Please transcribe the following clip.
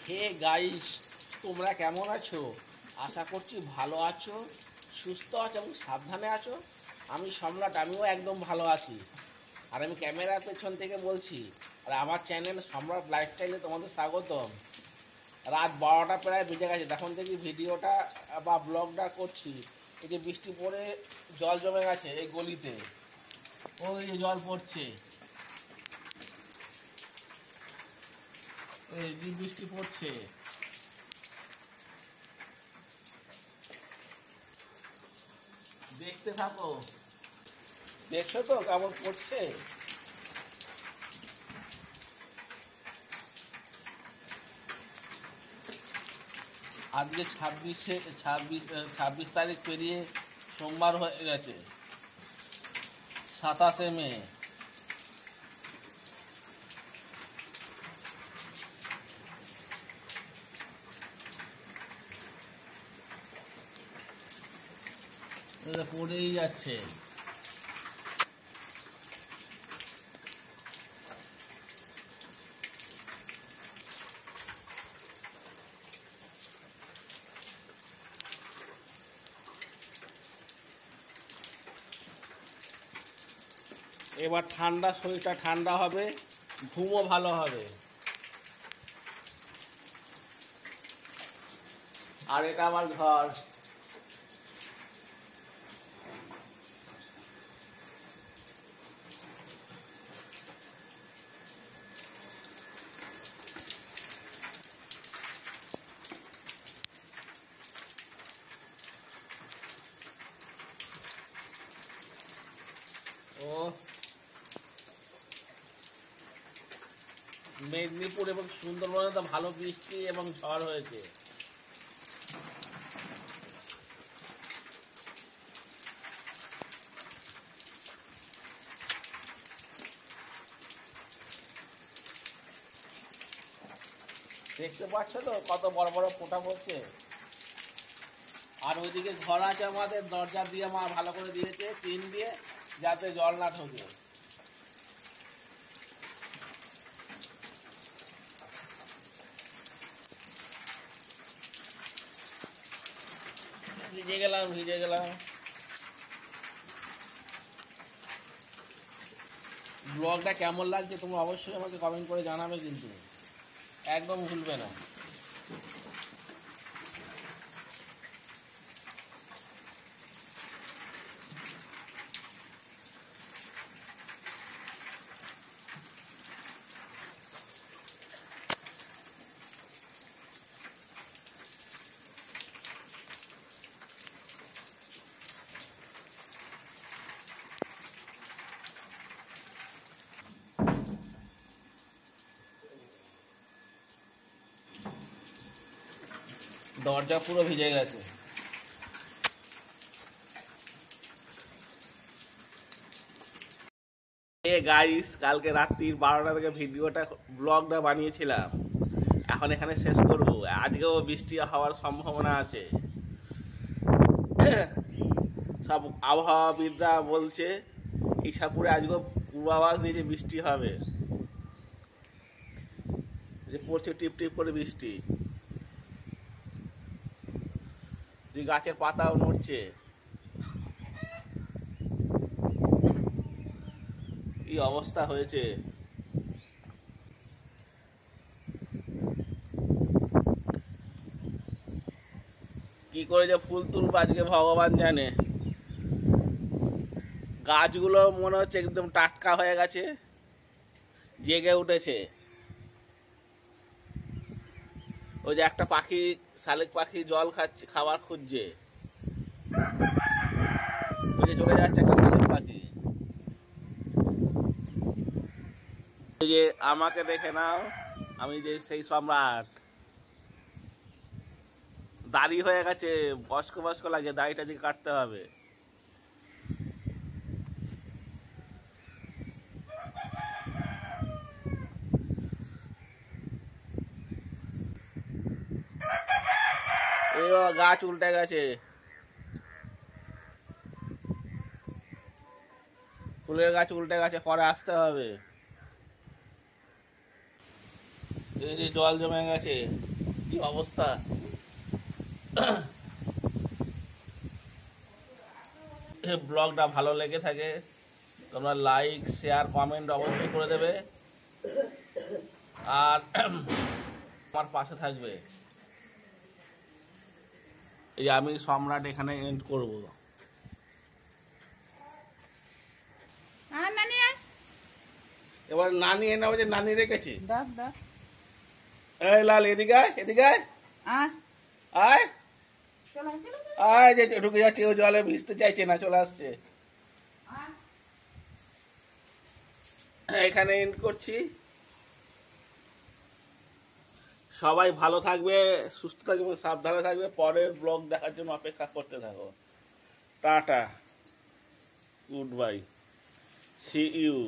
Hey guys, তোমরা কেমন আছো? আশা করছি ভালো আছো, সুস্থ আছো এবং সাবধানে আছো। আমি সম্রাট, আমিও একদম ভালো আছি। আর আমি ক্যামেরার পেছন থেকে বলছি। আর আমার চ্যানেল সম্রাট লাইফস্টাইলে তোমাদের স্বাগতম। রাত 12টা প্রায় বেজে গেছে, তখন থেকে ভিডিওটা বা ব্লগটা করছি। এই যে বৃষ্টি পড়ে জল জমে গেছে এই গলিতে, ওই যে জল পড়ছে, এই যে বৃষ্টি পড়ছে, দেখতে থাকো। দেখছো তো কেমন পড়ছে? আজকে 26 তারিখ পেরিয়ে সোমবার হয়ে গেছে, 27শে মে। পড়েই যাচ্ছে। এবার ঠান্ডা, শরীরটা ঠান্ডা হবে, ঘুমও ভালো হবে। আর এটা আমার ঘর। ও মেদিনীপুর এবং সুন্দরবনে তো ভালো বৃষ্টি এবং ঝড় হয়েছে। দেখতে পাচ্ছ তো কত বড় বড় ফোঁটা পড়ছে। আর ওইদিকে ঘর আছে আমাদের, দরজা দিয়ে মা ভালো করে দিয়েছে টিন দিয়ে, যাতে জল না ঢোকে। ভিজে গেলাম। ব্লগটা কেমন লাগছে তোমরা অবশ্যই আমাকে কমেন্ট করে জানাবে, কিন্তু একদম ভুলবে না। দরজা পুরো ভিজে গেছে। গাইস, কালকে রাত্রির 12টা থেকে ব্লগটা বানিয়েছিলাম, এখন এখানে শেষ করব। আজকেও বৃষ্টি হওয়ার সম্ভাবনা আছে। সব আবহাওয়াবিদরা বলছে ইছাপুরে আজকেও পূর্বাভাস দিয়েছে বৃষ্টি হবে। যে পড়ছে টিপ টিপ করে বৃষ্টি, গাছের পাতাও নড়ছে। কি অবস্থা হয়েছে! কি করে যে ফুল তুলবো আজকে ভগবান জানে। গাছগুলো মনে হচ্ছে একদম টাটকা হয়ে গেছে, জেগে উঠেছে। ওই যে একটা পাখি, শালিক পাখি জল খাচ্ছে, খাবার খুঁজছে, ওই যে চলে যাচ্ছে একটা শালিক পাখি। এই যে আমাকে দেখে নাও, আমি যে সেই সম্রাট। দাড়ি হয়ে গেছে, বয়স্ক বয়স্ক লাগে, দাড়িটা দিকে কাটতে হবে। এই গাছ উল্টে গেছে, ফুলের গাছ উল্টে গেছে, পরে আসতে হবে। এই যে জল জমে গেছে। কি অবস্থা। ব্লগটা ভালো লেগে থাকে তোমরা লাইক শেয়ার কমেন্ট অবশ্যই করে দেবে, আর আমার পাশে থাকবে। এই আমি সম্রাট এখানে এন্ড করব। এবার নানি এনে যে নানি রেখেছি। এই লাল এদিকে আয়, এদিকে আয়, আয় আয়, যে ঢুকে যাচ্ছে, ও জলে ভিজতে চাইছে না, চলে আসছে। এখানে এন্ড করছি। সবাই ভালো থাকবে, সুস্থ থাকবে, সাবধানে থাকবে। পরের ব্লগ দেখার জন্য অপেক্ষা করতে থাকো। Tata, goodbye, see you.